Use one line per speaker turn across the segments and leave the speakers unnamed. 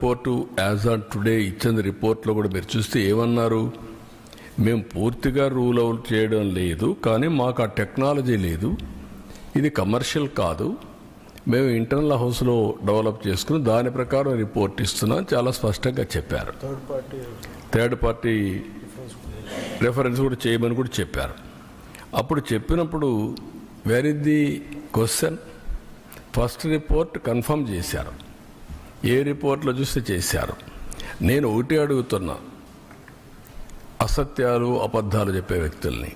Report as on today ఇచ్చిన రిపోర్ట్లో కూడా మీరు చూస్తే ఏమన్నారు, మేము పూర్తిగా రూల్ అవుట్ చేయడం లేదు, కానీ మాకు ఆ టెక్నాలజీ లేదు, ఇది కమర్షియల్ కాదు, మేము ఇంటర్నల్ హౌస్లో డెవలప్ చేసుకుని దాని ప్రకారం రిపోర్ట్ ఇస్తున్నాం చాలా స్పష్టంగా చెప్పారు. థర్డ్ పార్టీ రెఫరెన్స్ కూడా చేయమని కూడా చెప్పారు. అప్పుడు చెప్పినప్పుడు where is the question? First report confirm చేశారు, ఏ రిపోర్ట్లో చూస్తే చేశారు. నేను ఒకటి అడుగుతున్నా, అసత్యాలు అబద్ధాలు చెప్పే వ్యక్తుల్ని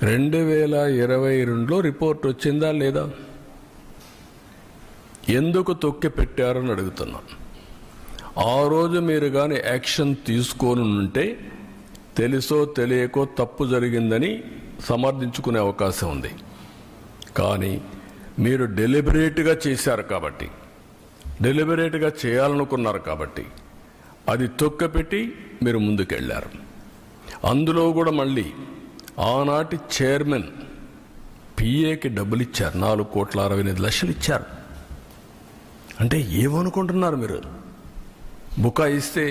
2022లో రిపోర్ట్ వచ్చిందా లేదా? ఎందుకు తొక్కి పెట్టారని అడుగుతున్నా. ఆ రోజు మీరు కానీ యాక్షన్ తీసుకొని ఉంటే తెలుసో తెలియకో తప్పు జరిగిందని సమర్థించుకునే అవకాశం ఉంది. కానీ మీరు డెలిబరేట్గా చేశారు కాబట్టి, డెలిబరేట్గా చేయాలనుకున్నారు కాబట్టి అది తొక్కపెట్టి మీరు ముందుకెళ్ళారు. అందులో కూడా మళ్ళీ ఆనాటి చైర్మన్ పిఏకి డబ్బులు ఇచ్చారు, 4,68,00,000 ఇచ్చారు. అంటే ఏమనుకుంటున్నారు మీరు? బుకాయిస్తే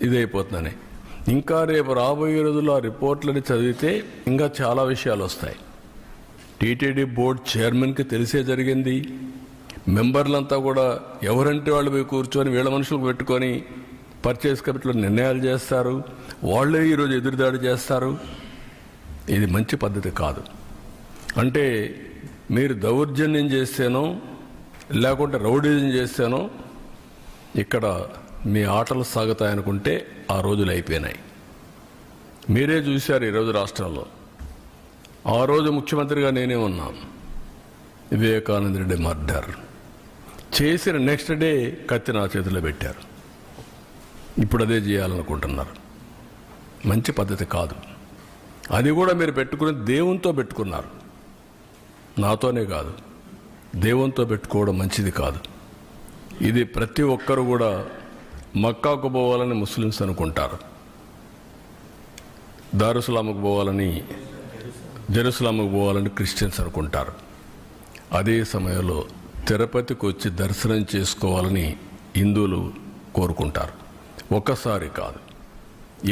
ఇదైపోతుందని. ఇంకా రేపు రాబోయే రోజుల్లో ఆ రిపోర్ట్లని చదివితే ఇంకా చాలా విషయాలు వస్తాయి. టీటీడీ బోర్డు చైర్మన్కి తెలిసే జరిగింది. మెంబర్లంతా కూడా ఎవరంటే వాళ్ళు పోయి కూర్చొని వీళ్ళ మనుషులకు పెట్టుకొని పర్చేస్ కమిటీలో నిర్ణయాలు చేస్తారు, వాళ్ళే ఈరోజు ఎదురుదాడి చేస్తారు. ఇది మంచి పద్ధతి కాదు. అంటే మీరు దౌర్జన్యం చేస్తేనో లేకుంటే రౌడీజం చేస్తేనో ఇక్కడ మీ ఆటలు సాగుతాయనుకుంటే ఆ రోజులు అయిపోయినాయి. మీరే చూశారు ఈరోజు రాష్ట్రంలో. ఆ రోజు ముఖ్యమంత్రిగా నేనే ఉన్నాను. వివేకానంద రెడ్డి మర్డర్ చేసిన నెక్స్ట్ డే కత్తి నా చేతిలో పెట్టారు. ఇప్పుడు అదే చేయాలనుకుంటున్నారు. మంచి పద్ధతి కాదు. అది కూడా మీరు పెట్టుకుని దేవునితో పెట్టుకున్నారు, నాతోనే కాదు, దేవునితో పెట్టుకోవడం మంచిది కాదు. ఇది ప్రతి ఒక్కరు కూడా మక్కాకు పోవాలని ముస్లిమ్స్ అనుకుంటారు, దారుసలాముకు పోవాలని, జెరూసలాముకు పోవాలని క్రిస్టియన్స్ అనుకుంటారు. అదే సమయంలో తిరుపతికి వచ్చి దర్శనం చేసుకోవాలని హిందువులు కోరుకుంటారు. ఒక్కసారి కాదు,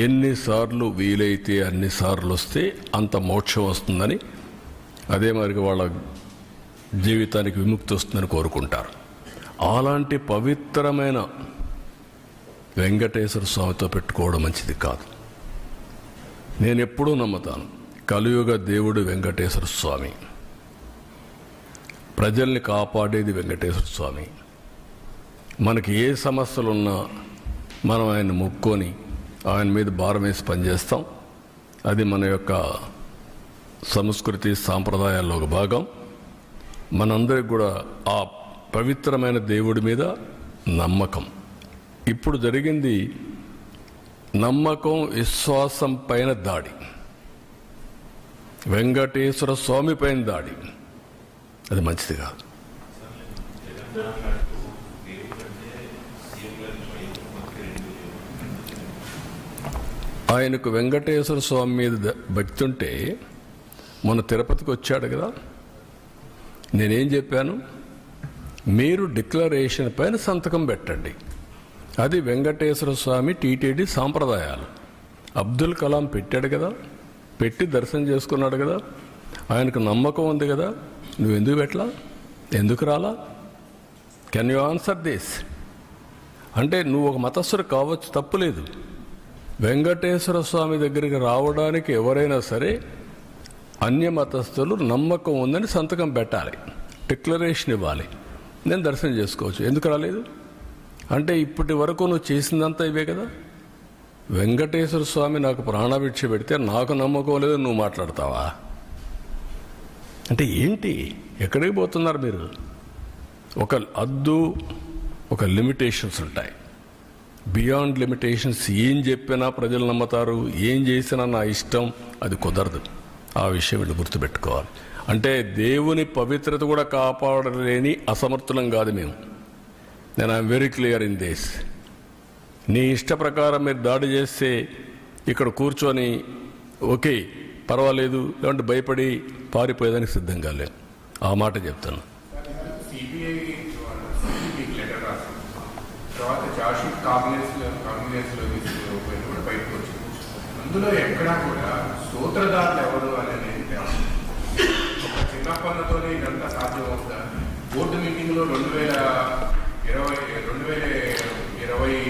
ఎన్నిసార్లు వీలైతే అన్నిసార్లు వస్తే అంత మోక్షం వస్తుందని, అదే మరి వాళ్ళ జీవితానికి విముక్తి వస్తుందని కోరుకుంటారు. అలాంటి పవిత్రమైన వెంకటేశ్వర స్వామితో పెట్టుకోవడం మంచిది కాదు. నేను ఎప్పుడూ నమ్ముతాను, కలియుగ దేవుడు వెంకటేశ్వర స్వామి, ప్రజల్ని కాపాడేది వెంకటేశ్వర స్వామి. మనకి ఏ సమస్యలున్నా మనం ఆయన మొక్కుకొని ఆయన మీద భారం వేసి పనిచేస్తాం. అది మన యొక్క సంస్కృతి సాంప్రదాయాల్లో ఒక భాగం. మనందరికి కూడా ఆ పవిత్రమైన దేవుడి మీద నమ్మకం. ఇప్పుడు జరిగింది నమ్మకం విశ్వాసం పైన దాడి, వెంకటేశ్వర స్వామి పైన దాడి. అది మంచిది కాదు. ఆయనకు వెంకటేశ్వర స్వామి మీద భక్తి ఉంటే మొన్న తిరుపతికి వచ్చాడు కదా, నేనేం చెప్పాను? మీరు డిక్లరేషన్ పైన సంతకం పెట్టండి. అది వెంకటేశ్వర స్వామి టీటీడీ సాంప్రదాయాలు. అబ్దుల్ కలాం పెట్టాడు కదా, పెట్టి దర్శనం చేసుకున్నాడు కదా, ఆయనకు నమ్మకం ఉంది కదా, నువ్వు ఎందుకు పెట్టలా? ఎందుకు రాలా? Can you answer this? అంటే నువ్వు ఒక మతస్థుడు కావచ్చు, తప్పులేదు. వెంకటేశ్వర స్వామి దగ్గరికి రావడానికి ఎవరైనా సరే అన్య మతస్థులు నమ్మకం ఉందని సంతకం పెట్టాలి, డిక్లరేషన్ ఇవ్వాలి, నేను దర్శనం చేసుకోవచ్చు. ఎందుకు రాలేదు? అంటే ఇప్పటి వరకు నువ్వు చేసిందంతా ఇవే కదా. వెంకటేశ్వర స్వామి నాకు ప్రాణభిక్ష పెడితే నాకు నమ్మకం లేదు, నువ్వు మాట్లాడతావా? అంటే ఏంటి? ఎక్కడికి పోతున్నారు మీరు? ఒక హద్దు, ఒక లిమిటేషన్స్ ఉంటాయి. బియాండ్ లిమిటేషన్స్ ఏం చెప్పినా ప్రజలు నమ్ముతారు, ఏం చేసినా నా ఇష్టం, అది కుదరదు. ఆ విషయం వీళ్ళు గుర్తుపెట్టుకోవాలి. అంటే దేవుని పవిత్రత కూడా కాపాడలేని అసమర్థులం కాదు మేము. నేను I'm very clear in this. నీ ఇష్ట ప్రకారం మీరు దాడి చేస్తే ఇక్కడ కూర్చొని ఓకే పర్వాలేదు, లేదంటే భయపడి పారిపోయేదానికి సిద్ధంగా లేను. ఆ మాట చెప్తాను.
సిబిఐ తర్వాత చార్జ్ కాంగ్రెస్ లో తీసుకుపోయిన కూడా బయటకు వచ్చింది. అందులో ఎక్కడా కూడా సూత్రధారులు ఎవరు అనేది తెలుసు. ఒక చిన్న పనులతోనే ఇదంతా సాధ్యమవుతుందా? బోర్డు మీటింగ్ లో 2020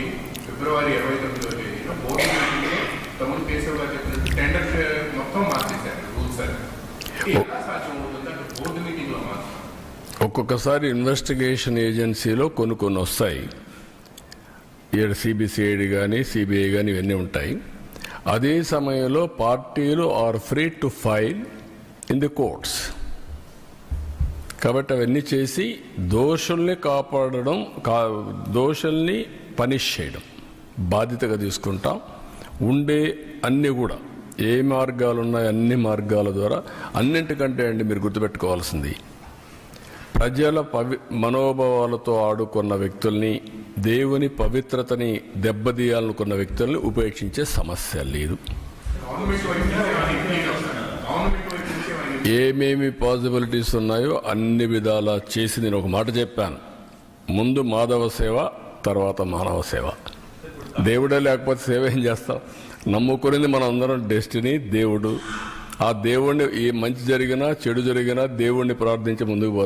ఫిబ్రవరి 29వ తేదీన బోర్డు మీటింగ్ లో తమ్ముడు కేశవ్ గారు చెప్పినట్టు టెండర్ మొత్తం మార్చేశారు రూల్స్ అని. ఎలా సాధ్యమవుతుంది అంటే బోర్డు మీటింగ్ లో మాత్రం
ఒక్కొక్కసారి ఇన్వెస్టిగేషన్ ఏజెన్సీలో కొన్ని వస్తాయి. ఇక్కడ సిబిసిఐడి కానీ సిబిఐ కానీ ఇవన్నీ ఉంటాయి. అదే సమయంలో పార్టీలు are free to file in the courts. కాబట్టి అవన్నీ చేసి దోషుల్ని కాపాడడం, దోషుల్ని పనిష్ చేయడం బాధ్యతగా తీసుకుంటాం. ఉండే అన్నీ కూడా ఏ మార్గాలు ఉన్నాయో అన్ని మార్గాల ద్వారా, అన్నింటికంటే అండి మీరు గుర్తుపెట్టుకోవాల్సింది, ప్రజల మనోభావాలతో ఆడుకున్న వ్యక్తుల్ని, దేవుని పవిత్రతని దెబ్బతీయాలనుకున్న వ్యక్తుల్ని ఉపేక్షించే సమస్య లేదు. ఏమేమి పాసిబిలిటీస్ ఉన్నాయో అన్ని విధాలా చేసి నేను ఒక మాట చెప్పాను. ముందు మాధవ సేవ, తర్వాత మానవ సేవ. దేవుడే లేకపోతే సేవ ఏం చేస్తాం? నమ్ముకునేది మనం అందరం డెస్టినీ, దేవుడు. ఆ దేవుణ్ణి ఏ మంచి జరిగినా చెడు జరిగినా దేవుణ్ణి ప్రార్థించి ముందుకు పోతాం.